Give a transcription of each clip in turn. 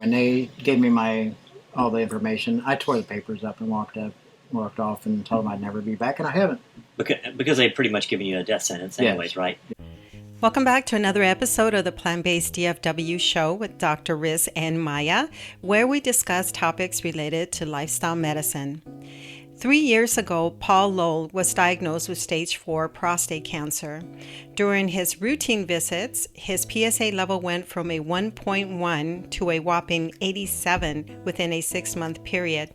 When they gave me all the information, I tore the papers up and walked off and told them I'd never be back, and I haven't. Because they've pretty much given you a death sentence anyways, Yes. right? Welcome back to another episode of the Plant-Based DFW show with Dr. Riz and Maya, where we discuss topics related to lifestyle medicine. 3 years ago, Paul Lowell was diagnosed with stage 4 prostate cancer. During his routine visits, his PSA level went from a 1.1 to a whopping 87 within a 6-month period.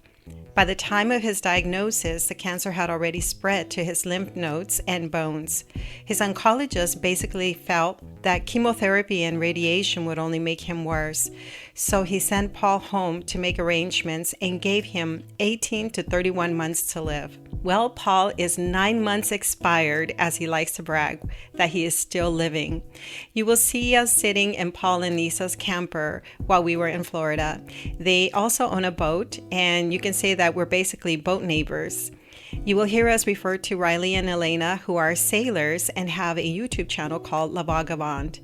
By the time of his diagnosis, the cancer had already spread to his lymph nodes and bones. His oncologist basically felt that chemotherapy and radiation would only make him worse. So he sent Paul home to make arrangements and gave him 18 to 31 months to live. Well, Paul is 9 months expired, as he likes to brag, that he is still living. You will see us sitting in Paul and Lisa's camper while we were in Florida. They also own a boat, and you can say that we're basically boat neighbors. You will hear us refer to Riley and Elena, who are sailors and have a YouTube channel called La Vagabond.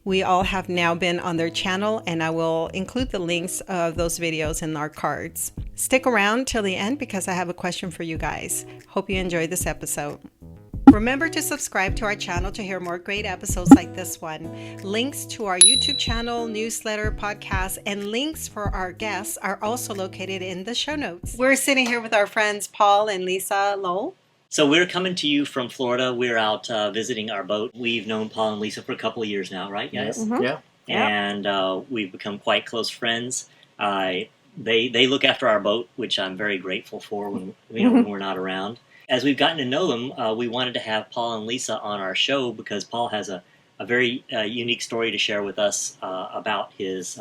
We all have now been on their channel, and I will include the links of those videos in our cards. Stick around till the end because I have a question for you guys. Hope you enjoyed this episode. Remember to subscribe to our channel to hear more great episodes like this one. Links to our YouTube channel, newsletter, podcast, and links for our guests are also located in the show notes. We're sitting here with our friends Paul and Lisa Lowell. So we're coming to you from Florida. We're out visiting our boat. We've known Paul and Lisa for a couple of years now, right, guys? Mm-hmm. Yeah. And we've become quite close friends. They look after our boat, which I'm very grateful for when we're not around. As we've gotten to know them, we wanted to have Paul and Lisa on our show because Paul has a very unique story to share with us about his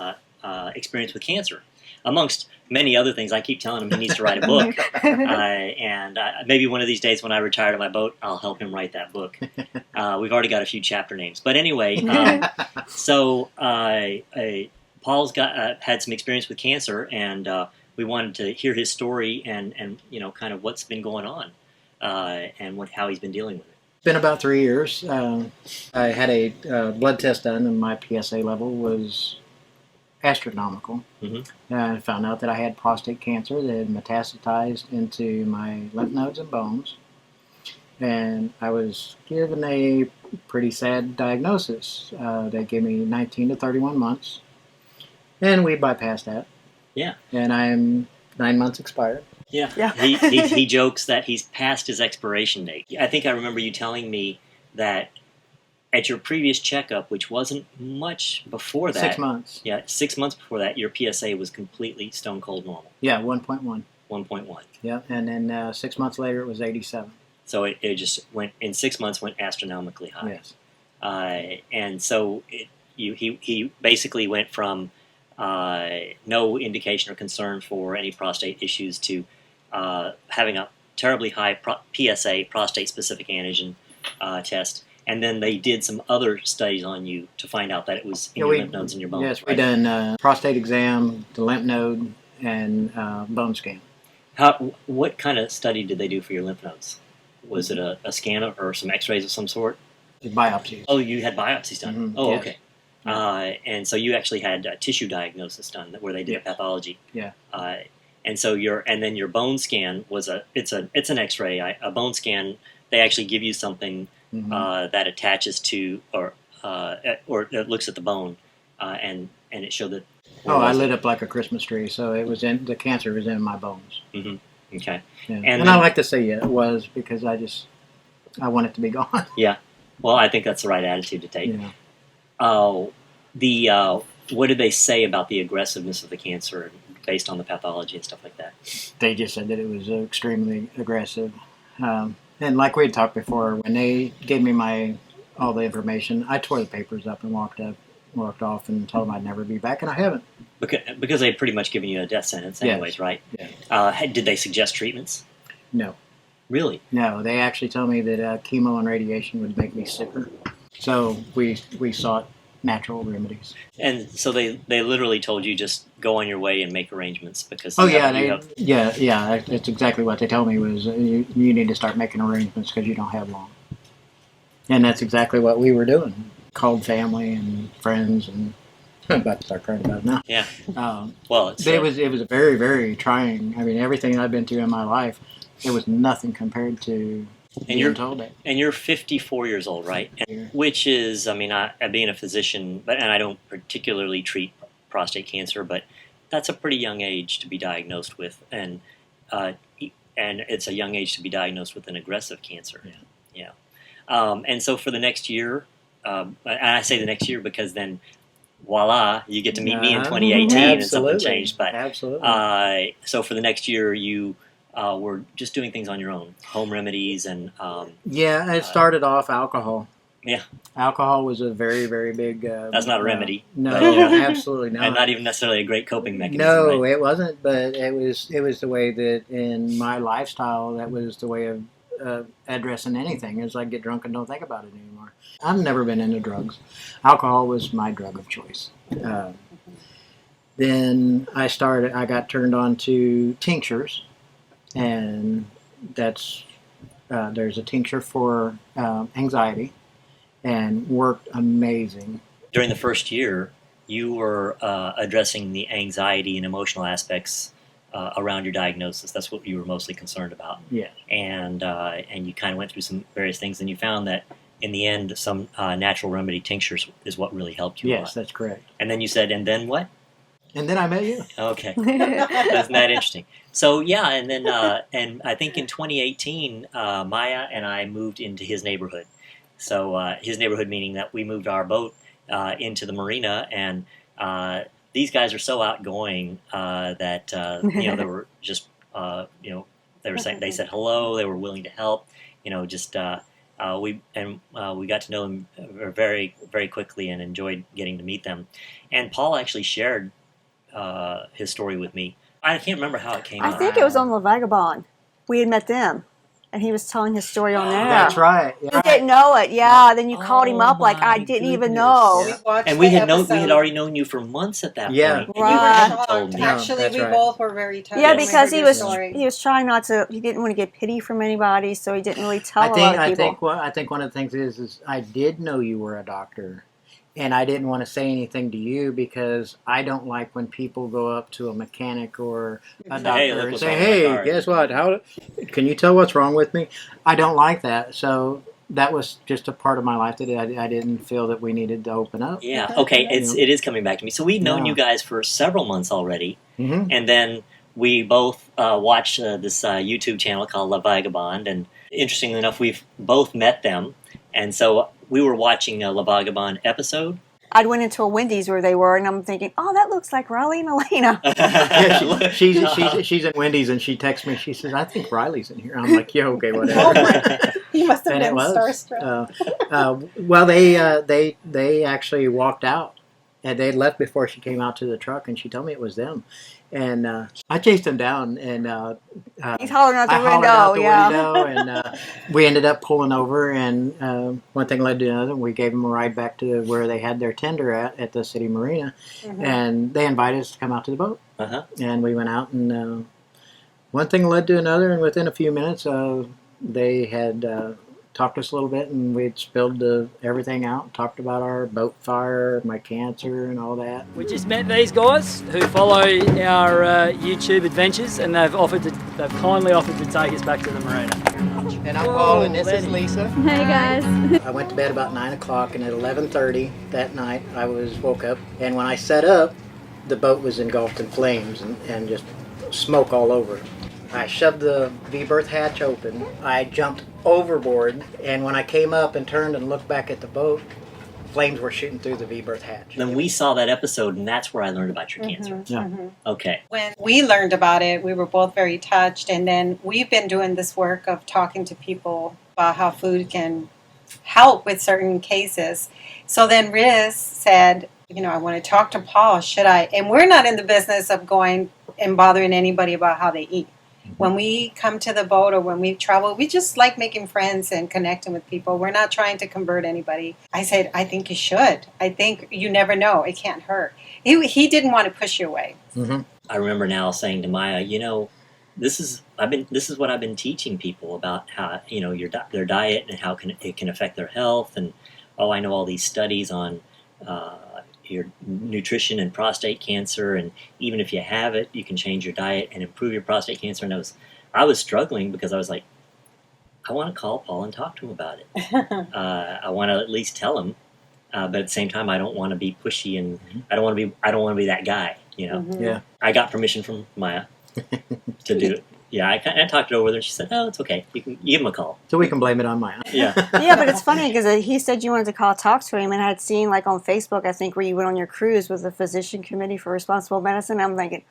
experience with cancer. Amongst many other things, I keep telling him he needs to write a book. And maybe one of these days when I retire to my boat, I'll help him write that book. We've already got a few chapter names. But anyway, Paul's had some experience with cancer, and we wanted to hear his story and kind of what's been going on and how he's been dealing with it. It's been about 3 years. I had a blood test done, and my PSA level was astronomical. Mm-hmm. I found out that I had prostate cancer that had metastasized into my lymph nodes and bones. And I was given a pretty sad diagnosis. They gave me 19 to 31 months. And we bypassed that. Yeah. And I'm 9 months expired. Yeah. He jokes that he's past his expiration date. I think I remember you telling me that at your previous checkup, which wasn't much before that. 6 months. Yeah, 6 months before that, your PSA was completely stone cold normal. Yeah, 1.1. 1.1. Yeah, and then 6 months later it was 87. So it just went, in 6 months, went astronomically high. Yes. And so he basically went from no indication or concern for any prostate issues to having a terribly high PSA, prostate-specific antigen test. And then they did some other studies on you to find out that it was in your lymph nodes and your bones. Yes, right? we done prostate exam, the lymph node, and bone scan. What kind of study did they do for your lymph nodes? Was it a scan or some x-rays of some sort? Biopsies. Oh, you had biopsies done. Mm-hmm. Oh, Yes. Okay. And so you actually had tissue diagnosis done where they did pathology. Yeah. And so then your bone scan was it's an X-ray. A bone scan, they actually give you something that attaches to or it looks at the bone, and it showed that. I lit up like a Christmas tree, so it was the cancer was in my bones. Mm-hmm. Okay. Yeah. And I like to say it was because I want it to be gone. Yeah. Well, I think that's the right attitude to take. Yeah. What did they say about the aggressiveness of the cancer based on the pathology and stuff like that? They just said that it was extremely aggressive. And like we had talked before, when they gave me all the information, I tore the papers up and walked off and told them I'd never be back, and I haven't. Because they've pretty much given you a death sentence anyways, Yes. right? Yeah. Did they suggest treatments? No. Really? No, they actually told me that chemo and radiation would make me sicker. So we sought natural remedies. And so they literally told you just go on your way and make arrangements because. Yeah. That's exactly what they told me was you need to start making arrangements because you don't have long. And that's exactly what we were doing. Called family and friends and I'm about to start crying about it now. Yeah. Um, Well, it's it was very, very trying. I mean, everything I've been through in my life, it was nothing compared to being told that. And you're 54 years old, right? And, which is, I mean, being a physician, and I don't particularly treat prostate cancer, but that's a pretty young age to be diagnosed with, and it's a young age to be diagnosed with an aggressive cancer. Yeah. And so for the next year, and I say the next year because then, voila, you get to meet me in 2018 and something changed. But absolutely. So for the next year, you were just doing things on your own, home remedies, and yeah, it started off alcohol. Yeah, alcohol was a very, very big. That's not a remedy. No, but, you know, absolutely not. And not even necessarily a great coping mechanism. No, right? it wasn't. But it was the way that in my lifestyle, that was the way of addressing anything. Is I get drunk and don't think about it anymore. I've never been into drugs. Alcohol was my drug of choice. Then I got turned on to tinctures, and that's there's a tincture for anxiety, and worked amazing. During the first year, you were addressing the anxiety and emotional aspects around your diagnosis. That's what you were mostly concerned about. Yeah. And you kind of went through some various things, and you found that in the end, some natural remedy tinctures is what really helped you. Yes, that's correct. And then you said, and then what? And then I met you. Okay, isn't that interesting? So yeah, and then and I think in 2018, Maya and I moved into his neighborhood. So his neighborhood meaning that we moved our boat into the marina, and these guys are so outgoing that they were just they said hello, they were willing to help, we got to know them very, very quickly and enjoyed getting to meet them. And Paul actually shared his story with me. I can't remember how it came out. I think it was on La Vagabond. We had met them, and he was telling his story on there. That's right. You didn't know it, yeah. Then you called him up like I didn't even know. And we had already known you for months at that point. And Right. you were shocked. Told me. Actually, we right. both were very touched. Yeah, Yes. because Story. he was trying not to. He didn't want to get pity from anybody, so he didn't really tell a lot of people. I think one of the things is I did know you were a doctor, and I didn't want to say anything to you because I don't like when people go up to a mechanic or a doctor and say, "Hey, guess what? How can you tell what's wrong with me?" I don't like that. So that was just a part of my life that I didn't feel that we needed to open up. Yeah. Okay. It is coming back to me. So we've known you guys for several months already, and then we both watched this YouTube channel called La Vagabond, and interestingly enough, we've both met them, and so we were watching a La Vagabond episode. I went into a Wendy's where they were, and I'm thinking, oh, that looks like Riley and Elena. Yeah, she's in Wendy's, and she texts me. She says, "I think Riley's in here." I'm like, "Yeah, okay, whatever." You must have And been it was. starstruck. Well, they actually walked out, and they had left before she came out to the truck, and she told me it was them. And I chased them down, and He's hollering out the window, out the window, and we ended up pulling over, and one thing led to another. We gave them a ride back to where they had their tender at the city marina, and they invited us to come out to the boat. And we went out, and one thing led to another, and within a few minutes, they had talked to us a little bit, and we'd spilled everything out, talked about our boat fire, my cancer, and all that. We just met these guys who follow our YouTube adventures, and they've kindly offered to take us back to the marina. And I'm Paul, and this is Lisa. Hey guys. I went to bed about 9 o'clock, and at 11:30 that night, I woke up, and when I sat up, the boat was engulfed in flames and just smoke all over. I shoved the V-berth hatch open. I jumped overboard, and when I came up and turned and looked back at the boat, flames were shooting through the V-berth hatch. Then we saw that episode, and that's where I learned about your cancer. Yeah. Okay. When we learned about it, we were both very touched, and then we've been doing this work of talking to people about how food can help with certain cases. So then Riz said, I want to talk to Paul. Should I? And we're not in the business of going and bothering anybody about how they eat. When we come to the boat or when we travel, we just like making friends and connecting with people. We're not trying to convert anybody. I said, I think you should. I think you never know. It can't hurt. He didn't want to push you away. I remember now saying to Maya, this is what I've been teaching people about how their diet and how it can affect their health, and I know all these studies on your nutrition and prostate cancer, and even if you have it, you can change your diet and improve your prostate cancer. And I was struggling because I was like, I want to call Paul and talk to him about it. I want to at least tell him, but at the same time, I don't want to be pushy, and I don't want to be that guy. Yeah. I got permission from Maya to do it. Yeah, I talked it over with her, and she said, "Oh, it's okay. You can give him a call." So we can blame it on Maya. Yeah. Yeah, but it's funny because he said you wanted to talk to him, and I had seen like on Facebook, I think, where you went on your cruise with the Physician Committee for Responsible Medicine. I'm thinking,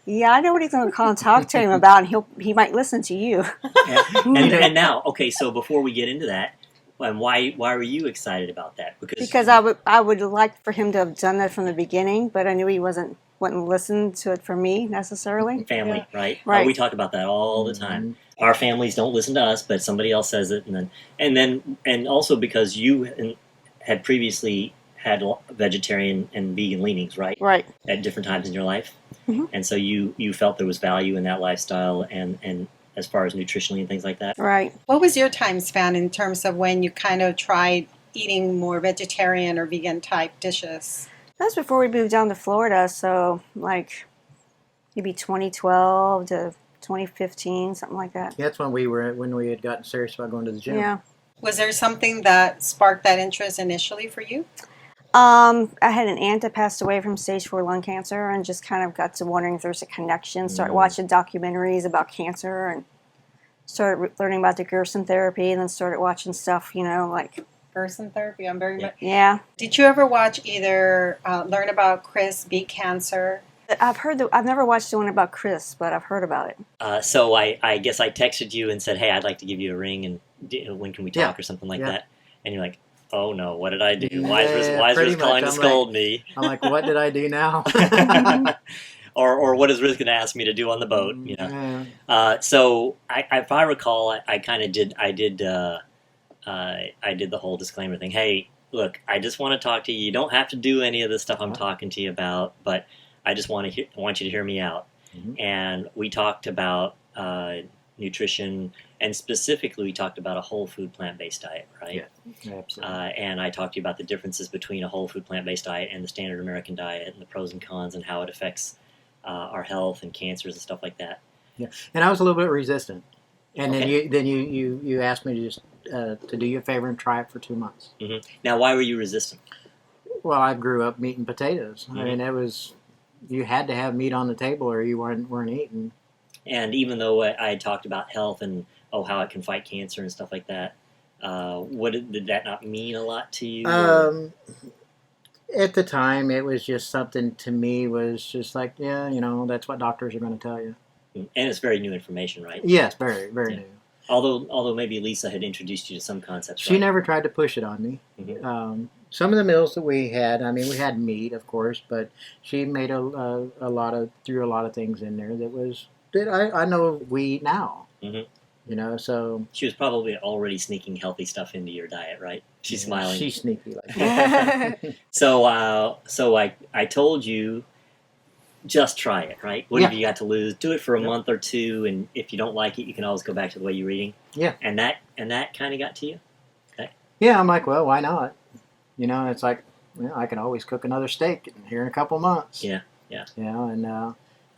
yeah, I know what he's going to call and talk to him about, and he might listen to you. Yeah. And now, okay, so before we get into that, why were you excited about that? Because I would like for him to have done that from the beginning, but I knew he wouldn't listen to it for me necessarily. Family, right? Right. We talk about that all the time. Our families don't listen to us, but somebody else says it, and also because you had previously had vegetarian and vegan leanings, right? Right. At different times in your life, Mm-hmm. and so you felt there was value in that lifestyle, and as far as nutritionally and things like that. Right. What was your time span in terms of when you kind of tried eating more vegetarian or vegan type dishes? That's before we moved down to Florida, so like maybe 2012 to 2015, something like that. That's when we had gotten serious about going to the gym. Yeah. Was there something that sparked that interest initially for you? I had an aunt that passed away from stage 4 lung cancer, and just kind of got to wondering if there's a connection. Started watching documentaries about cancer, and started learning about the Gerson therapy, and then started watching stuff, like Gerson therapy. I'm very much. yeah. Did you ever watch learn about Chris beat cancer? I've never watched the one about Chris, but I've heard about it. So I guess I texted you and said, "Hey, I'd like to give you a ring, and when can we talk or something like that?" And you're like, "Oh no, what did I do? Why is Riz calling to scold me?" I'm like, what did I do now? or what is Riz going to ask me to do on the boat? So if I recall, I kind of did. I did the whole disclaimer thing. Hey, look, I just want to talk to you. You don't have to do any of the stuff I'm talking to you about, but I just want you to hear me out. Mm-hmm. And we talked about nutrition, and specifically we talked about a whole food plant-based diet, right? Yeah, absolutely. And I talked to you about the differences between a whole food plant-based diet and the standard American diet, and the pros and cons, and how it affects our health and cancers and stuff like that. Yeah, and I was a little bit resistant, and Okay. then you asked me to just to do you a favor and try it for 2 months. Mm-hmm. Now, why were you resistant? Well, I grew up meat and potatoes. Mm-hmm. I mean, you had to have meat on the table or you weren't eating. And even though I had talked about health and how it can fight cancer and stuff like that, did that not mean a lot to you? At the time, it was just something to me was just like, yeah, that's what doctors are going to tell you. And it's very new information, right? Yes, very, very new. Although maybe Lisa had introduced you to some concepts. She never tried to push it on me. Mm-hmm. Some of the meals that we had, I mean, we had meat, of course, but she made threw a lot of things in there that I know we eat now. Mm-hmm. So she was probably already sneaking healthy stuff into your diet, right? She's smiling. She's sneaky like that. So I told you, just try it, right? What have you got to lose? Do it for a month or two, and if you don't like it, you can always go back to the way you're eating. Yeah. And that kind of got to you? Yeah, I'm like, well, why not? It's like, I can always cook another steak here in a couple months. Yeah. And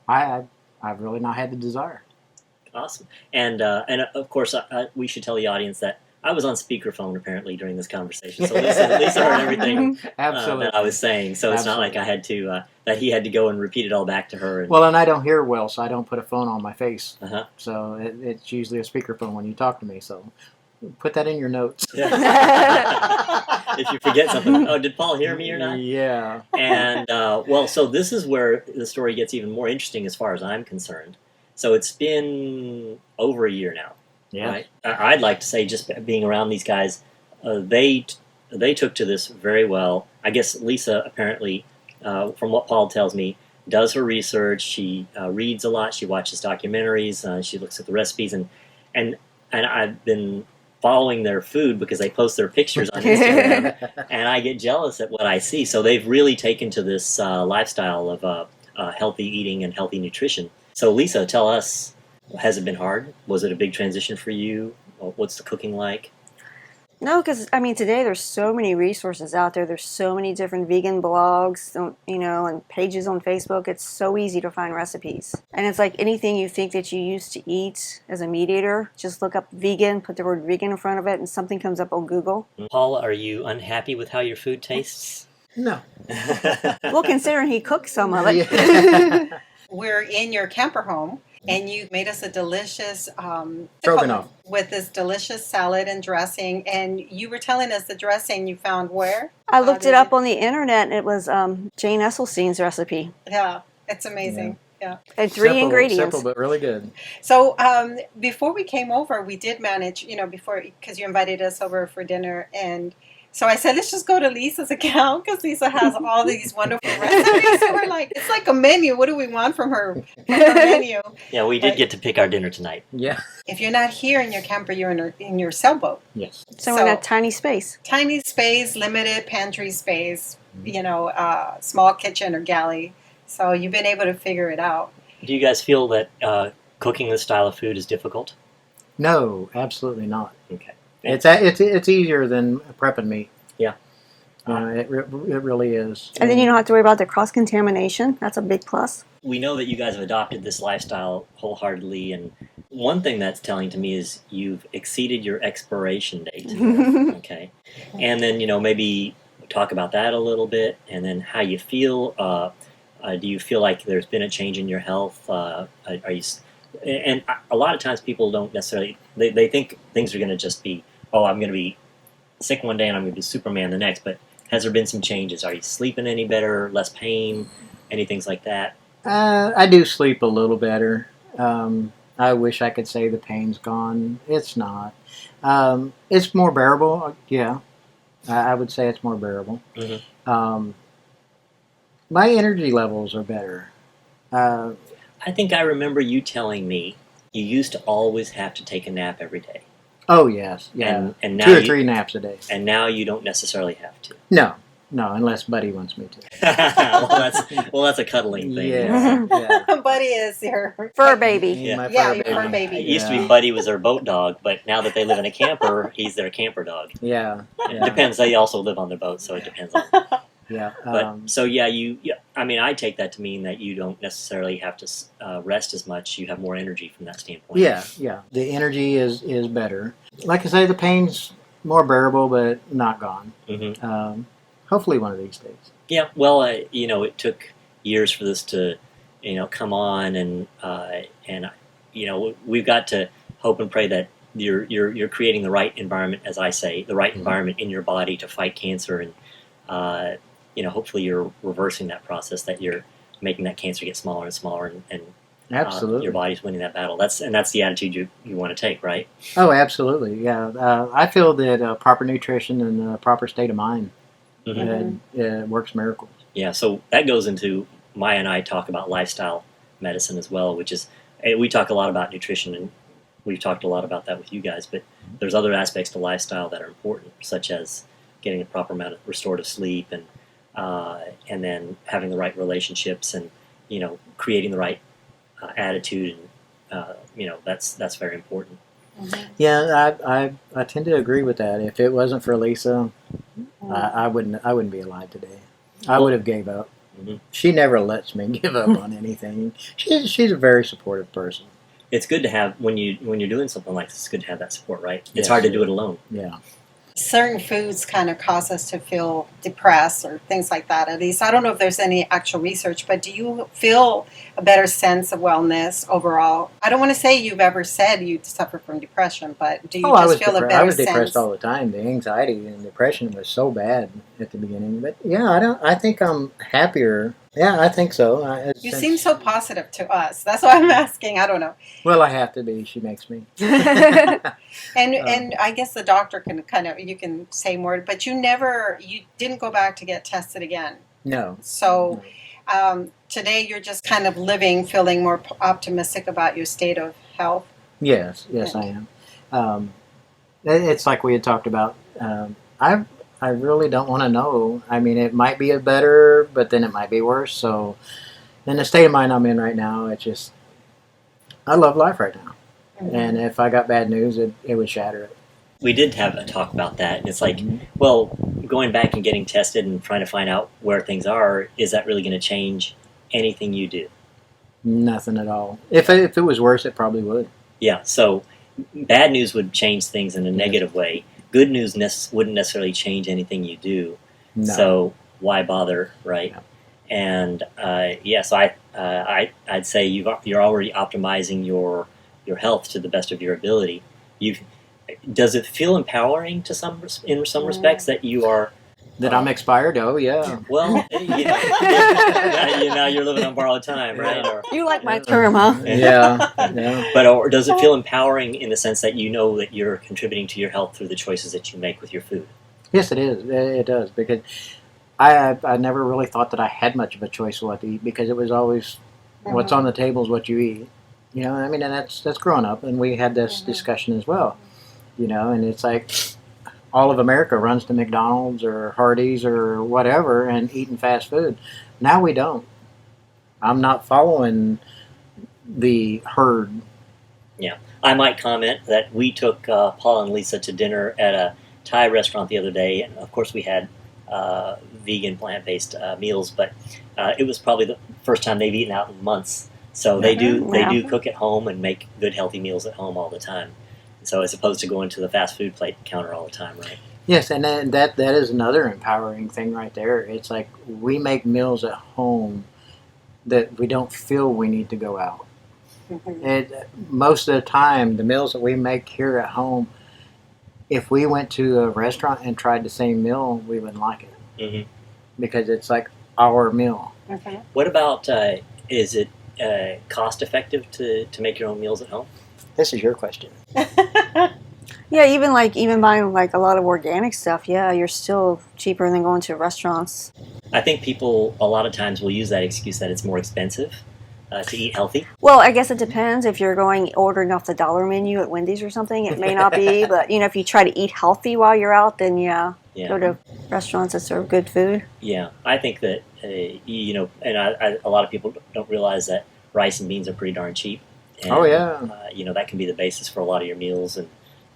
I've really not had the desire. Awesome. And of course, we should tell the audience that I was on speakerphone apparently during this conversation, so Lisa heard everything that I was saying. So it's not like I had to that he had to go and repeat it all back to her. Well, and I don't hear well, so I don't put a phone on my face. Uh-huh. So it's usually a speakerphone when you talk to me. So put that in your notes. If you forget something, did Paul hear me or not? Yeah. And so this is where the story gets even more interesting as far as I'm concerned. So it's been over a year now. Yeah. Right? I'd like to say, just being around these guys, they took to this very well. I guess Lisa apparently, from what Paul tells me, does her research. She reads a lot. She watches documentaries. She looks at the recipes, and I've been following their food because they post their pictures on Instagram, and I get jealous at what I see. So they've really taken to this lifestyle of healthy eating and healthy nutrition. So Lisa, tell us, has it been hard? Was it a big transition for you? What's the cooking like? No, because I mean, today there's so many resources out there. There's so many different vegan blogs, and pages on Facebook. It's so easy to find recipes. And it's like anything you think that you used to eat as a meat eater, just look up vegan, put the word vegan in front of it, and something comes up on Google. Paula, are you unhappy with how your food tastes? No. Well, considering he cooked some of it. Yeah. We're in your camper home, and you made us a delicious Stroganoff. with this delicious salad and dressing. And you were telling us the dressing you found where? I looked it up on the internet, and it was Jane Esselstyn's recipe. Yeah, it's amazing. Yeah. And three ingredients. Simple, but really good. So before we came over, we did manage, because you invited us over for dinner, and so I said, let's just go to Lisa's account because Lisa has all these wonderful recipes. So we're like, it's like a menu. What do we want from her menu? Yeah, we did get to pick our dinner tonight. Yeah. If you're not here in your camper, you're in your sailboat. Yes. So in a tiny space. Tiny space, limited pantry space, small kitchen or galley. So you've been able to figure it out. Do you guys feel that cooking this style of food is difficult? No, absolutely not. Okay. It's easier than prepping meat. Yeah. It really is. And then you don't have to worry about the cross-contamination. That's a big plus. We know that you guys have adopted this lifestyle wholeheartedly, and one thing that's telling to me is you've exceeded your expiration date. Okay. And then, maybe talk about that a little bit, and then how you feel. Do you feel like there's been a change in your health? Are you... And a lot of times people don't necessarily, they think things are going to just be, I'm going to be sick one day and I'm going to be Superman the next. But has there been some changes? Are you sleeping any better, less pain, any things like that? I do sleep a little better. I wish I could say the pain's gone. It's not. It's more bearable. Yeah, I would say it's more bearable. Mm-hmm. My energy levels are better. I think I remember you telling me you used to always have to take a nap every day. Oh, yes. Yeah. And now 2 or 3 naps a day. And now you don't necessarily have to. No, unless Buddy wants me to. That's a cuddling thing. Yeah. Buddy is your Fur baby. Yeah. Your fur baby. It used to be Buddy was their boat dog, but now that they live in a camper, he's their camper dog. Yeah. It depends. They also live on their boat, so it depends on. Yeah. But I take that to mean that you don't necessarily have to rest as much. You have more energy from that standpoint. Yeah. The energy is better. Like I say, the pain's more bearable, but not gone. Mm-hmm. Hopefully one of these days. Yeah. Well, it took years for this to, come on, and we've got to hope and pray that you're creating the right environment, as I say, the right environment in your body to fight cancer, and hopefully you're reversing that process, that you're making that cancer get smaller and smaller, and absolutely your body's winning that battle. That's the attitude you want to take, right? Oh, absolutely. Yeah. I feel that proper nutrition and a proper state of mind works miracles. Yeah. So that goes into Maya and I talk about lifestyle medicine as well, which is we talk a lot about nutrition, and we've talked a lot about that with you guys. But there's other aspects to lifestyle that are important, such as getting a proper amount of restorative sleep, and then having the right relationships, and creating the right attitude, and that's very important. Yeah, I tend to agree with that. If it wasn't for Lisa, I wouldn't be alive today. I would have gave up. Mm-hmm. She never lets me give up on anything. She's a very supportive person. It's good to have when you're doing something like this. It's good to have that support, right? It's Yes. hard to do it alone. Yeah. certain foods kind of cause us to feel depressed or things like that. At least I don't know if there's any actual research, but do you feel a better sense of wellness overall? I don't want to say you've ever said you suffer from depression, but do you just feel a better sense? I was depressed all the time. The anxiety and depression was so bad at the beginning. But yeah, I think I'm happier. Yeah, I think so. You seem so positive to us. That's why I'm asking. I don't know. Well, I have to be. She makes me. And I guess the doctor can you can say more, but you didn't go back to get tested again. No. So today you're just kind of feeling more optimistic about your state of health. Yes, I am. It's like we had talked about. I really don't want to know. I mean, it might be a better, but then it might be worse. So, in the state of mind I'm in right now, I love life right now. Mm-hmm. And if I got bad news, it would shatter it. We did have a talk about that, and it's like, Mhm. well, going back and getting tested and trying to find out where things are, is that really going to change anything you do? Nothing at all. If it was worse, it probably would. Yeah, so bad news would change things in a negative way. Good news wouldn't necessarily change anything you do. No. So why bother, right? Yeah. And so I'd say you're already optimizing your health to the best of your ability. Does it feel empowering in some respects that you are? That I'm expired? Oh, yeah. Well, now you're living on borrowed time, right? Or, You like my term, huh? Yeah. Yeah. but or does it feel empowering in the sense that you know that you're contributing to your health through the choices that you make with your food? Yes, it is. It does, because I never really thought that I had much of a choice what to eat, because it was always what's on the table is what you eat. You know, I mean, and that's growing up, and we had this discussion as well. You know, and it's like all of America runs to McDonald's or Hardee's or whatever and eating fast food. Now we don't. I'm not following the herd. Yeah, I might comment that we took Paul and Lisa to dinner at a Thai restaurant the other day, and of course we had vegan, plant-based meals, but it was probably the first time they've eaten out in months. So they do cook at home and make good, healthy meals at home all the time. So as opposed to going to the fast food plate counter all the time, right? Yes, and then that is another empowering thing right there. It's like we make meals at home that we don't feel we need to go out. Most of the time, the meals that we make here at home, if we went to a restaurant and tried the same meal, we wouldn't like it. Mm-hmm. Because it's like our meal. What about, is it cost effective to make your own meals at home? This is your question. Yeah, even buying like a lot of organic stuff, yeah, you're still cheaper than going to restaurants. I think people a lot of times will use that excuse that it's more expensive to eat healthy. Well, I guess it depends. If you're ordering off the dollar menu at Wendy's or something, it may not be. But if you try to eat healthy while you're out, then go to restaurants that serve good food. Yeah, I think that and a lot of people don't realize that rice and beans are pretty darn cheap. And, Oh, yeah. That can be the basis for a lot of your meals.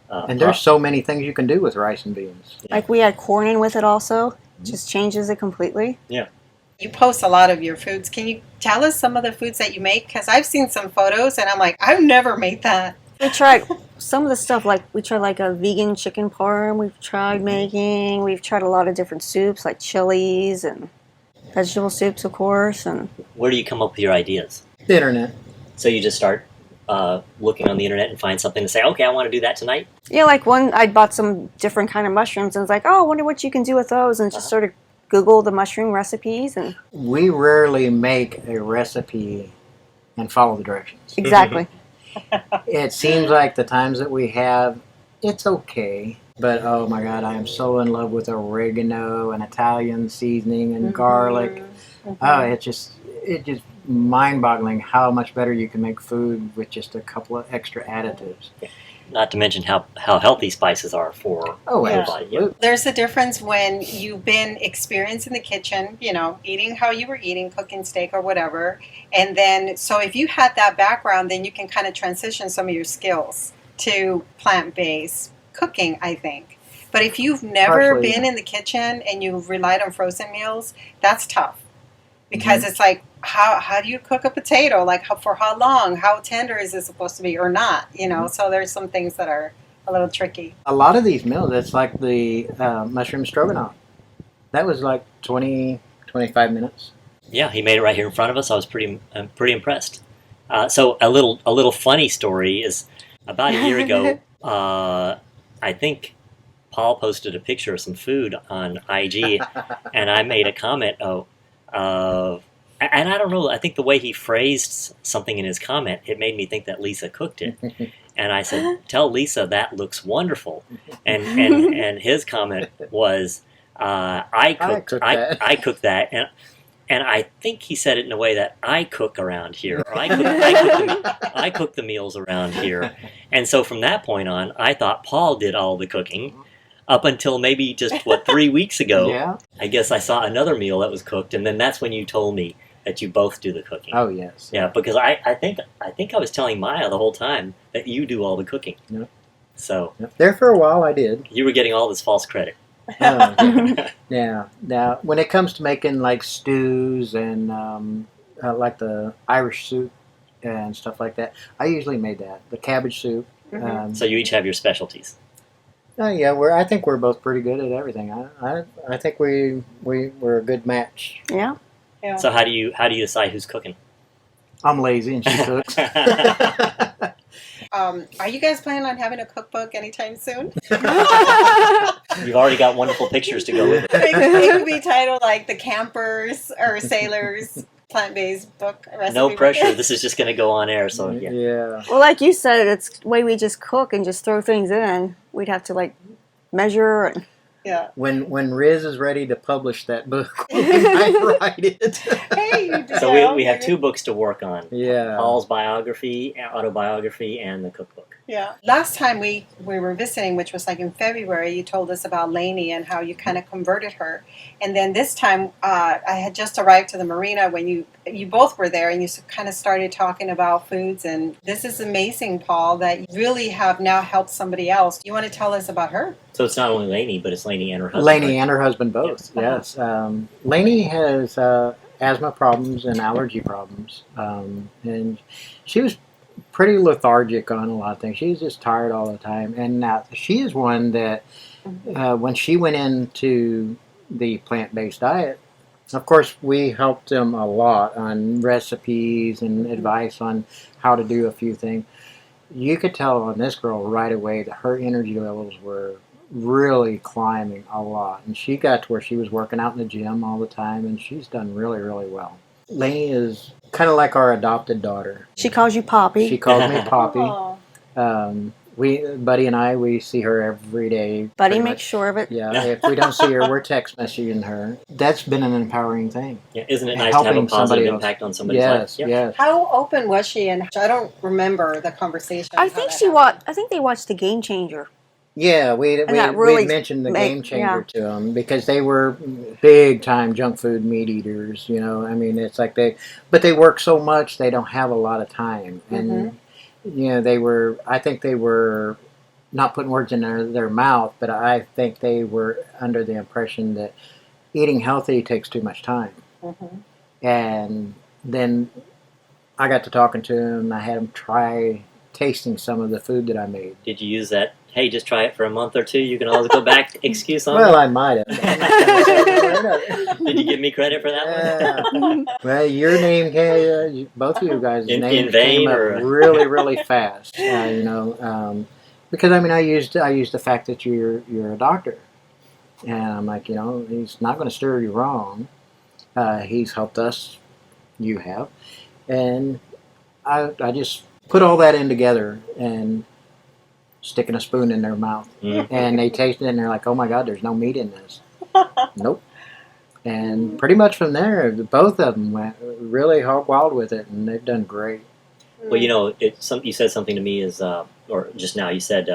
And there's so many things you can do with rice and beans. Like we had corn in with it also. Just changes it completely. Yeah. You post a lot of your foods. Can you tell us some of the foods that you make? Because I've seen some photos and I'm like, I've never made that. We tried some of the stuff, we tried like a vegan chicken parm we've tried making. We've tried a lot of different soups, like chilies and vegetable soups, of course. And Where do you come up with your ideas? The internet. So you just start looking on the internet and find something to say, okay, I want to do that tonight? yeah, like I bought some different kind of mushrooms and was like, oh, I wonder what you can do with those, and just sort of Google the mushroom recipes. And We rarely make a recipe and follow the directions. exactly. It seems like the times that we have, it's okay. But oh my God, I am so in love with oregano and Italian seasoning and garlic. Oh, it's just mind-boggling how much better you can make food with just a couple of extra additives. Not to mention how healthy spices are for Oh, your absolutely. body. Yeah. There's a difference when you've been experienced in the kitchen, eating how you were eating, cooking steak or whatever. And then, so if you had that background, then you can kind of transition some of your skills to plant-based cooking, I think. But if you've never Partially. been in the kitchen and you've relied on frozen meals, that's tough. Because it's like, how do you cook a potato? Like, for how long? How tender is it supposed to be or not? So there's some things that are a little tricky. A lot of these meals, it's like the mushroom stroganoff. That was like 20, 25 minutes. Yeah, he made it right here in front of us. I was pretty impressed. So a little funny story is about a year ago. I think Paul posted a picture of some food on IG, and I made a comment and I don't know, I think the way he phrased something in his comment, it made me think that Lisa cooked it. And I said, tell Lisa that looks wonderful. And his comment was, I cook that. And I think he said it in a way that I cook around here. Or I cook the meals around here. And so from that point on, I thought Paul did all the cooking. Up until maybe just, 3 weeks ago, Yeah. I guess I saw another meal that was cooked, and then that's when you told me that you both do the cooking. Oh, yes. Yeah, because I think I was telling Maya the whole time that you do all the cooking. Yeah. So There for a while I did. you were getting all this false credit. Yeah. Now, when it comes to making like stews and like the Irish soup and stuff like that, I usually made that. The cabbage soup. So you each have your specialties. Yeah, I think we're both pretty good at everything. I think we're a good match. Yeah. Yeah. So how do you decide who's cooking? I'm lazy and she cooks. Are you guys planning on having a cookbook anytime soon? You've already got wonderful pictures to go with it. It could be titled like the Campers or Sailors Plant-Based Book Recipe. No book. pressure. This is just going to go on air. So yeah. Yeah. Well, like you said, it's the way we just cook and just throw things in. We'd have to like measure and Yeah. When Riz is ready to publish that book, we might write it. Hey, you did So that. we have 2 books to work on. Yeah. Paul's biography, autobiography, and the cookbook. Yeah. Last time we were visiting, which was like in February, you told us about Lainey and how you kind of converted her. And then this time, I had just arrived to the marina when you both were there, and you kind of started talking about foods. And this is amazing, Paul, that you really have now helped somebody else. You want to tell us about her? So it's not only Lainey, but it's Lainey and her husband. Lainey right? and her husband both. Yes. Lainey has asthma problems and allergy problems, and she was pretty lethargic on a lot of things. She was just tired all the time. And she is one that when she went into the plant-based diet, of course, we helped them a lot on recipes and advice on how to do a few things. You could tell on this girl right away that her energy levels were really climbing a lot. And she got to where she was working out in the gym all the time, and she's done really, really well. Lainey is kind of like our adopted daughter. she calls you Poppy. She calls me Poppy. Oh. Buddy and I, we see her every day. Buddy pretty makes much. sure of it. Yeah, if we don't see her, we're text messaging her. That's been an empowering thing. Yeah, isn't it nice to have a Helping positive somebody else. impact on somebody's life? Yes, Yep. yes. How open was she? And I don't remember the conversation. I how think that she happened. watched. I think they watched The Game Changer. Yeah, we that really mentioned the make- game changer to them because they were big time junk food meat eaters. You know, I mean, it's like but they work so much they don't have a lot of time, and you know, I think they were not putting words in their mouth, but I think they were under the impression that eating healthy takes too much time. And then I got to talking to them. I had them try tasting some of the food that I made. Did you use that, hey, just try it for a month or 2, you can always go back excuse on Well, it? I might have. Did you give me credit for that one? Well, your name, both of you guys' In names vain, came up or- really, really fast. You know, because I mean, I used the fact that you're a doctor, and I'm like, you know, he's not going to steer you wrong. He's helped us. You have, and I just put all that in together and sticking a spoon in their mouth, and they taste it and they're like, oh my God, there's no meat in this. Nope. And pretty much from there, both of them went really hog wild with it, and they've done great. Well, you know, you said something to me or just now you said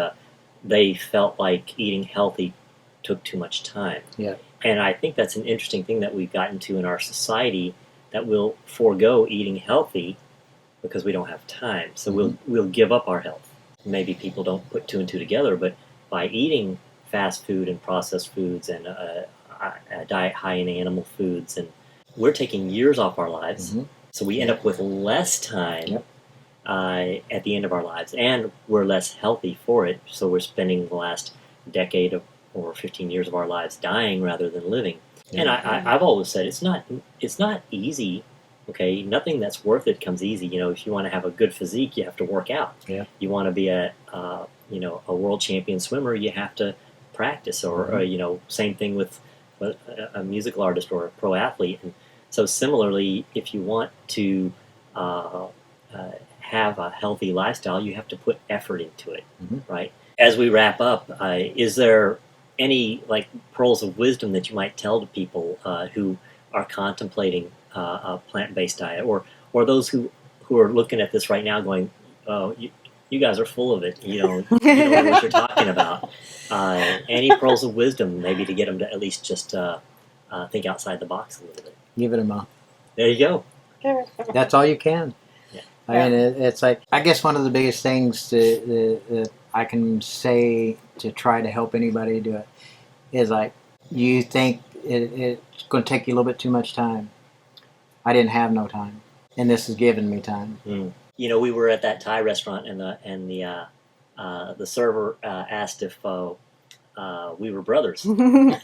they felt like eating healthy took too much time. Yeah. And I think that's an interesting thing that we've gotten to in our society, that we'll forego eating healthy because we don't have time. So we'll give up our health. Maybe people don't put 2 and 2 together, but by eating fast food and processed foods and a diet high in animal foods, and we're taking years off our lives. So we end up with less time at the end of our lives, and we're less healthy for it. So we're spending the last decade or 15 years of our lives dying rather than living. And I've always said it's not easy. Okay, nothing that's worth it comes easy. You know, if you want to have a good physique, you have to work out. Yeah. You want to be a world champion swimmer, you have to practice. Or you know, same thing with a musical artist or a pro athlete. And so similarly, if you want to have a healthy lifestyle, you have to put effort into it, right? As we wrap up, is there any pearls of wisdom that you might tell to people who are contemplating a plant-based diet, or those who are looking at this right now going, oh, you guys are full of it, you know what you're talking about? Any pearls of wisdom maybe to get them to at least just think outside the box a little bit? Give it a month. There you go. That's all you can. Yeah. I mean, it's like, I guess one of the biggest things that I can say to try to help anybody do it is like, you think it's going to take you a little bit too much time. I didn't have no time, and this has given me time. You know, we were at that Thai restaurant, and the server asked if we were brothers. And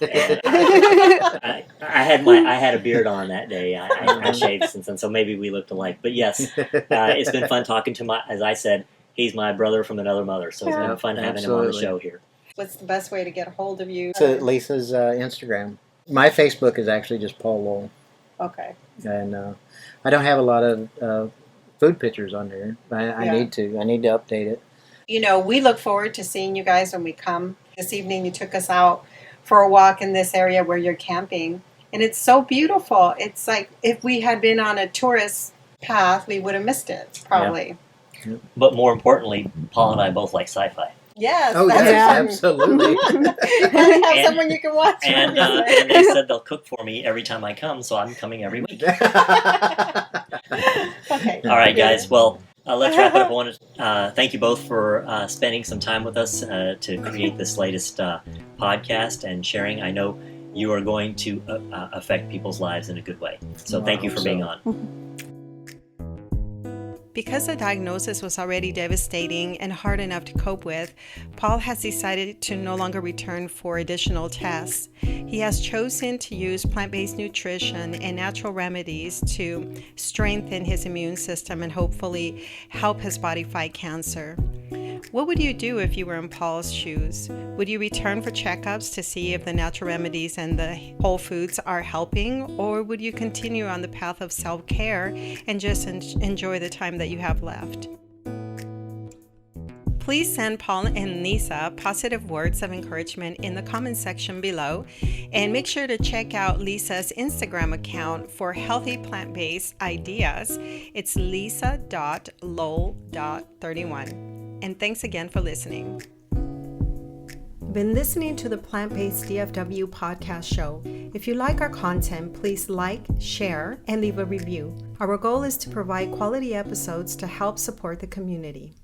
I had a beard on that day. I shaved since then, so maybe we looked alike. But yes, it's been fun talking to as I said, he's my brother from another mother. So it's been fun having him on the show here. What's the best way to get a hold of you? So Lisa's Instagram. My Facebook is actually just Paul Lowell. Okay. And I don't have a lot of food pictures on there. I need to. I need to update it. You know, we look forward to seeing you guys when we come. This evening you took us out for a walk in this area where you're camping. And it's so beautiful. It's like if we had been on a tourist path, we would have missed it, probably. Yeah. But more importantly, Paul and I both like sci-fi. Yes. Oh, that's yes, fun. absolutely. Have someone you can watch. And they said they'll cook for me every time I come, so I'm coming every week. Okay. All right, guys. Well, let's wrap it up. I want to thank you both for spending some time with us to create this latest podcast and sharing. I know you are going to affect people's lives in a good way. So thank you for being on. Because the diagnosis was already devastating and hard enough to cope with, Paul has decided to no longer return for additional tests. He has chosen to use plant-based nutrition and natural remedies to strengthen his immune system and hopefully help his body fight cancer. What would you do if you were in Paul's shoes? Would you return for checkups to see if the natural remedies and the whole foods are helping, or would you continue on the path of self-care and just enjoy the time that you have left? Please send Paul and Lisa positive words of encouragement in the comment section below, and make sure to check out Lisa's Instagram account for healthy plant-based ideas. It's lisa.lowell.31. And thanks again for listening. Been listening to the Plant-Based DFW podcast show. If you like our content, please like, share, and leave a review. Our goal is to provide quality episodes to help support the community.